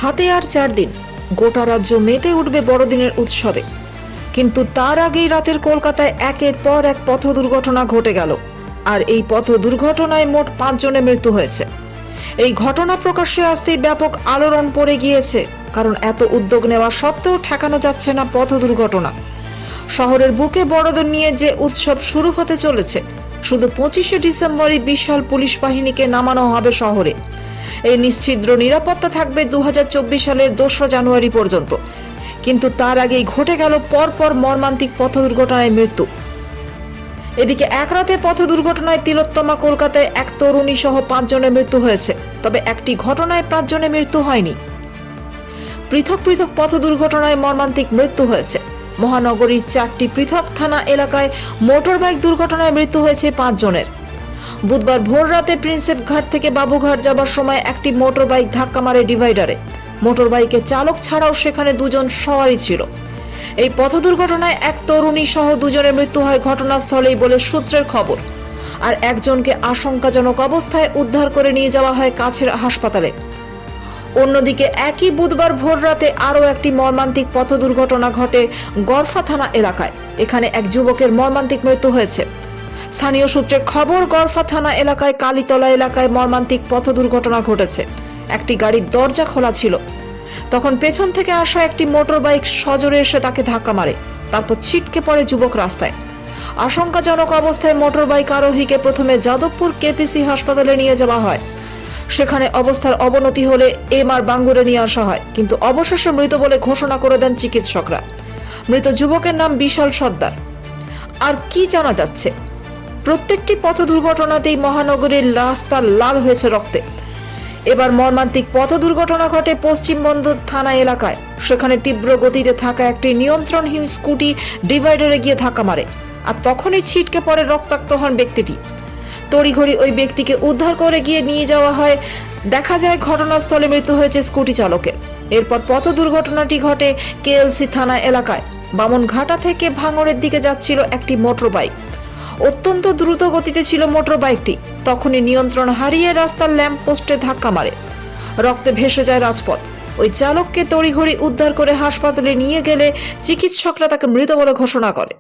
হাতে আর 4 দিন, গোটা রাজ্য মেতে উঠবে বড়দিনের উৎসবে। কিন্তু তার আগেই রাতের কলকাতায় একের পর এক পথ দুর্ঘটনা ঘটে গেল। আর এই পথ দুর্ঘটনায় মোট 5 জনের মৃত্যু হয়েছে। এই ঘটনা প্রকাশ্যে আসতেই ব্যাপক আলোড়ন পড়ে গিয়েছে, কারণ এত উদ্যোগ নেওয়া সত্ত্বেও ঠেকানো যাচ্ছে না পথ দুর্ঘটনা। শহরের বুকে বড়দিন নিয়ে যে উৎসব শুরু হতে চলেছে, শুধু 25শে ডিসেম্বরই বিশাল পুলিশ বাহিনীকে নামানো হবে শহরে। এই নিশ্ছিদ্র নিরাপত্তা থাকবে 2024 সালের 2রা জানুয়ারি পর্যন্ত। কিন্তু তার আগেই ঘটে গেল পরপর মর্মান্তিক পথ দুর্ঘটনায় মৃত্যু। এদিকে এক রাতে পথ দুর্ঘটনায় তিলোত্তমা কলকাতায় এক তরুণী সহ 5 জনের মৃত্যু হয়েছে। তবে একটি ঘটনায় 5 জনের মৃত্যু হয়নি। পৃথক পৃথক পথ দুর্ঘটনায় মর্মান্তিক মৃত্যু হয়েছে। মহানগরীর 4টি পৃথক থানা এলাকায় মোটর বাইক দুর্ঘটনায় মৃত্যু হয়েছে 5 জনের। বুধবার ভোর রাতে প্রিন্সেপ ঘাট থেকে বাবুঘাট যাবার সময় একটি মোটর বাইক ধাক্কা মারে ডিভাইডারে। মোটর বাইকের চালক ছাড়াও সেখানে 2 জন সওয়ারী ছিল। এই পথ দুর্ঘটনায় এক তরুণী সহ 2 জনের মৃত্যু হয় ঘটনাস্থলেই বলে সূত্রের খবর। আর একজনকে আশঙ্কাজনক অবস্থায় উদ্ধার করে নিয়ে যাওয়া হয় কাছের হাসপাতালে। অন্যদিকে একই বুধবার ভোর রাতে আরও একটি মর্মান্তিক পথ দুর্ঘটনা ঘটে গড়ফা থানা এলাকায়। এখানে এক যুবকের মর্মান্তিক মৃত্যু হয়েছে। স্থানীয় সূত্রে খবর, গড়ফা থানা এলাকায় কালীতলা এলাকায় মর্মান্তিক পথ দুর্ঘটনা ঘটেছে। একটি গাড়ির দরজা খোলা ছিল। তখন পেছন থেকে আসা একটি মোটর বাইক সজোরে এসে তাকে ধাক্কা মারে। তারপর ছিটকে পড়ে যুবক রাস্তায়। আশঙ্কাজনক অবস্থায় মোটর বাইক আরোহীকে প্রথমে যাদবপুর কেপিসি হাসপাতালে নিয়ে যাওয়া হয়। সেখানে অবস্থার অবনতি হলে এমআর বাঙ্গুরে নিয়ে আসা হয়, কিন্তু অবশেষে মৃত বলে ঘোষণা করে দেন চিকিৎসকরা। মৃত যুবকের নাম বিশাল সর্দার। আর কি জানা যাচ্ছে? প্রত্যেকটি পথ দুর্ঘটনাতেই মহানগরীর রাস্তা লাল হয়েছে রক্তে। এবার মর্মান্তিক পথ দুর্ঘটনা ঘটে পশ্চিমবন্দর থানা এলাকায়। সেখানে তীব্র গতিতে থাকা একটি নিয়ন্ত্রণহীন স্কুটি ডিভাইডারে গিয়ে ধাক্কা মারে। আর তখনই ছিটকে পড়ে রক্তাক্ত হন ব্যক্তিটি। তড়িঘড়ি ওই ব্যক্তিকে উদ্ধার করে গিয়ে নিয়ে যাওয়া হয়। দেখা যায় ঘটনাস্থলে মৃত্যু হয়েছে স্কুটি চালকের। এরপর পথ দুর্ঘটনাটি ঘটে কেএলসি থানা এলাকায়। বামনঘাটা থেকে ভাঙড়ের দিকে যাচ্ছিল একটি মোটর বাইক। অত্যন্ত দ্রুত গতিতে ছিল মোটর বাইকটি। তখনই নিয়ন্ত্রণ হারিয়ে রাস্তার ল্যাম্প পোস্টে ধাক্কা মারে। রক্তে ভেসে যায় রাজপথ। ওই চালককে তড়িঘড়ি উদ্ধার করে হাসপাতালে নিয়ে গেলে চিকিৎসকরা তাকে মৃত বলে ঘোষণা করে।